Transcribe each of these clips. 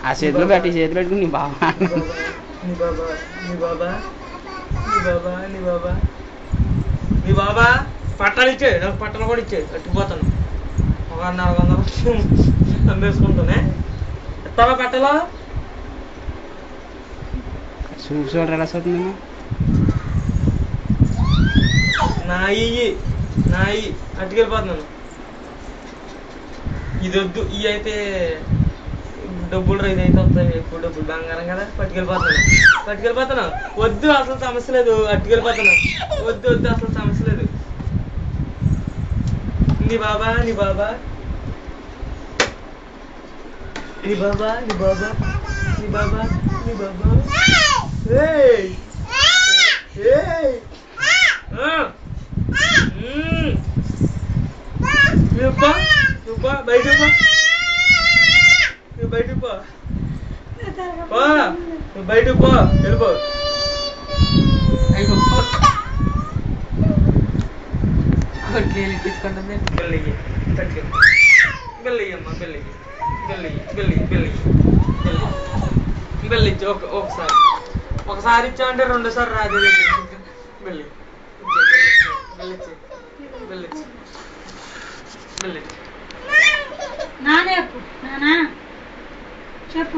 ఆ చేతిలో పెట్టి చేతిలో పెట్టుకుని నీ బాబా నీ బాబా పట్టాలు ఇచ్చే, నాకు పట్టలు కూడా ఇచ్చే, కట్టిపోతాను. ఒక 400 అమ్మేసుకుంటానే. ఎత్తావా పట్టలో? చూడరా ఎలా చదువుతుంది నాయి అట్టుకెళ్ళిపోతున్నాను. ఇది వద్దు, ఇవి అయితే డబ్బులు రైతు అయితే వస్తాయి, ఎక్కువ డబ్బులు బంగారం కదా. పట్టుకెళ్ళిపోతాను. వద్దు, అసలు సమస్య లేదు. అట్టుకెళ్ళిపోతాను. వద్దు అసలు సమస్య లేదు. నీ బాబా బయటకు పో, వెళ్ళిపో. తీసుకుంటుంది బెల్లిచ్చి ఒకసారి ఇచ్చామంటే 2 సార్లు రాదు. చెప్పు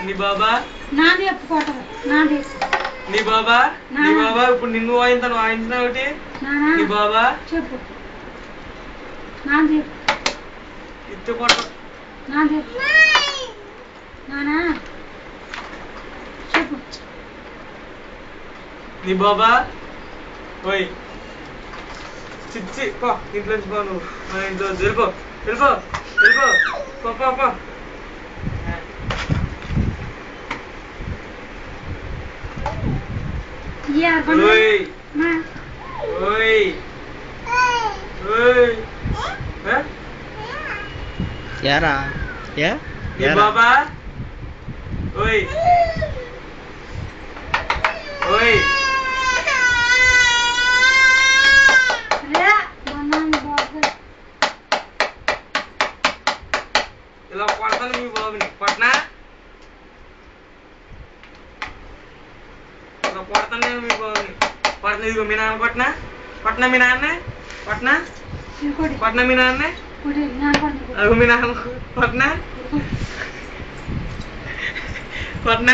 నీ బాబా ఇప్పుడు నిన్ను వాయించిన ఒకటి. నీ బాబా చెప్పు ఇత్తు కొట్ట. చెప్పు నీ బాబా. ఓయ్ చిచ్చి పో, ఇంట్లో నుంచి పో. నువ్వు మన ఇంట్లో వెళ్ళిపో. పో. యారా నీ బాబా. ఓయ్ ఇలా కొడతాను మీ బాబుని. కొట్టనా? ఇలా కొడతాను నేను మీ బాబుని. కొట్టనా? ఇదిగో మీ నాన్న కొట్టనా? మీ నాన్న కొట్టనా? మీ నాన్న అదిగో మీ నాన్న కొట్టనా?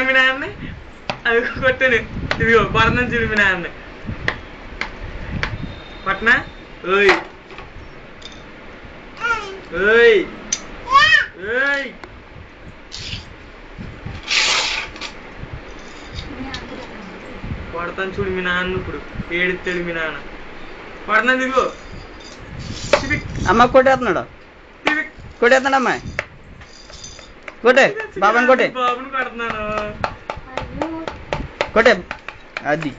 మీ నాన్న అది కొట్టాను. ఇదిగో కొడతాను చూడు మీ నాన్న. కొట్టనా? ఓయ్ కొడతాను చూడు మీ నాన్న. ఇప్పుడు ఏడుతాడు మీ నాన్న. కొడతాను. దిగు అమ్మ కొట్టేస్తున్నాడు. అమ్మాయి కొట్టే బాబాని బాబుని కొడుతున్నాను. కొట్టే అది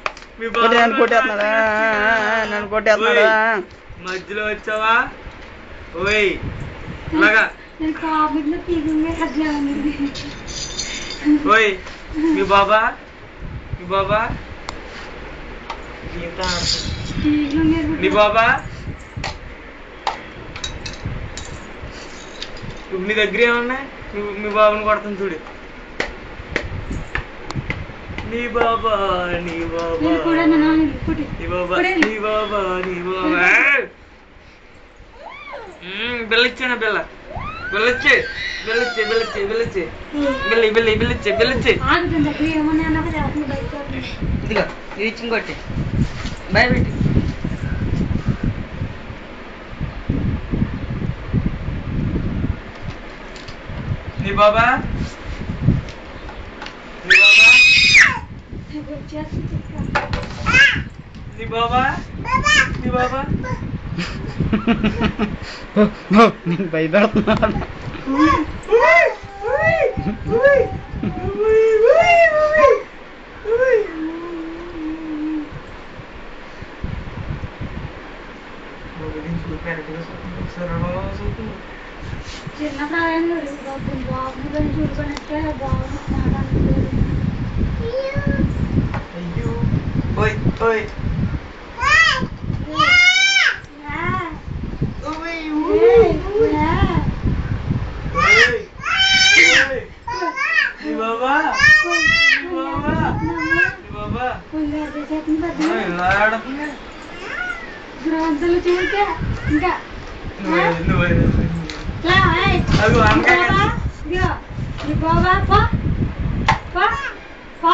నన్ను కొట్టేస్తున్నాడా. మధ్యలో వచ్చావా? ఓయ్ ఇలాగా. ఓయ్ మీ బాబా నీ బాబా. ఇప్పుడు నీ దగ్గర ఏమన్నా? మీ బాబుని కొడతాను చూడు. నీ బాబా బెల్లిచ్చానా? బెల్లిచ్చి ఇదిగో ఇది ఇచ్చి కొట్టి భయపెట్టి. నీ బాబా నీకు భయపెడుతున్నాడు. చిన్న ప్రాయంలో అయ్యో ఓయ్ ఓయ్ బాబా బాబా ఇలా ఆడుతుంది ఇంకా అగో అంకా బాబా పా పా పా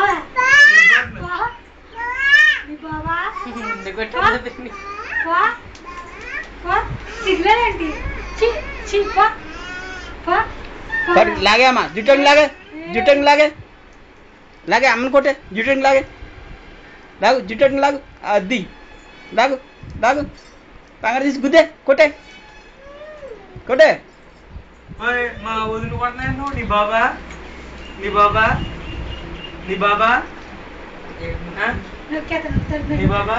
సిగ్నలేంటి లాగే అమ్మా జుట్టంగి లాగే జుట్టంగి లాగే లాగే అమ్మని కొట్టే జుట్టంగి లాగే లాగు జుట్టంగి లాగు అది లాగు లాగు కంగారు తీసి గుద్దే కొట్టే కొట్టే ఓయ్ మా వదిన కొడుతున్నాను నీ బాబా నీ బాబా నీ బాబా నీ బాబా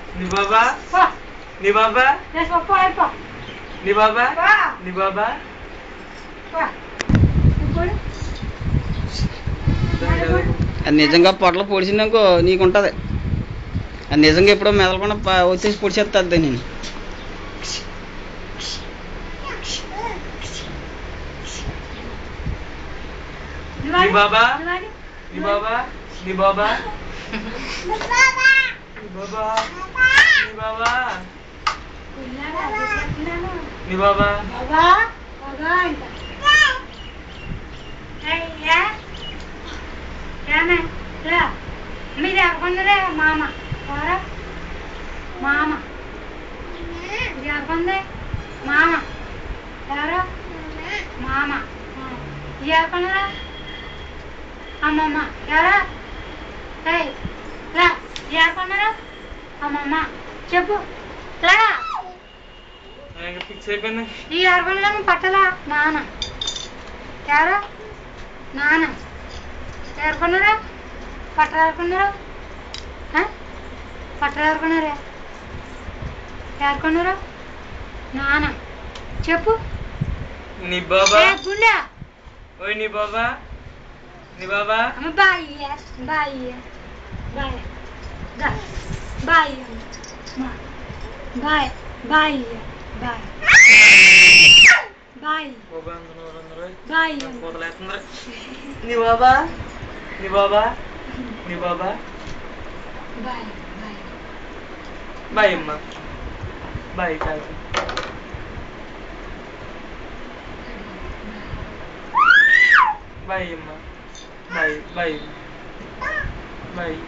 నీ బాబా నీ బాబా నీ బాబా నీ బాబా అది నిజంగా పొట్టలు పొడిచిందనుకో నీకు ఉంటుంది అది నిజంగా ఎప్పుడో మెదలకుండా వచ్చేసి పొడిచేస్తుంది నేను నీ బాబా నీ బాబా నీ బాబా నీ బాబా నీ బాబా నీ బాబా మీరు ఎవరుకున్నదే మామ ఎవరా మామ ఇది ఎవరుకుంది మామ ఎవరు మామ ఇది ఎవరుకున్నదా అమ్మమ్మ ఎవరా రా ఎవరుకున్నారా అమ్మమ్మ చెప్పు రా ఫిక్స్ అయిపోయింది ఈ ఎవరుకున్నదా పట్టలా నాన్న ఎవరా నాన్న ఎవరుకున్నారా పట్టలు ఎవరుకున్నారు పట్టలు ఎవరుకున్నారా ఎవరుకున్నారు నాన్న చెప్పు నీ బాబా గుండె ఓయ్ నీ బాబా నీ బాబా bye bye bye bye bye bye bye bye bye నీ బాబా నీ బాబా నీ బాబా బాయ్ బాయ్ బాయ్ అమ్మా బాయ్ కాదు బాయ్ అమ్మా బాయ్ బాయ్ బాయ్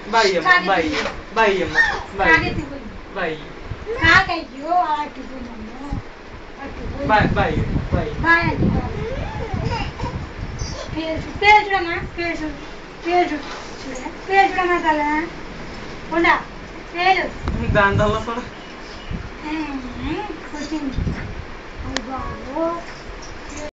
బాయ్ అమ్మా బాయ్ బాయ్ అమ్మా బాయ్ బాయ్ కాకయ్యో అట్టుకున్నాను బాయ్ బాయ్ బాయ్ బాయ్ పేరు చూడమ్మా పేరు పేరు పేరు చూడమ్మా తల ఉండా పేరు దాని తల్ల కూడా వచ్చింది అయ్య బాబు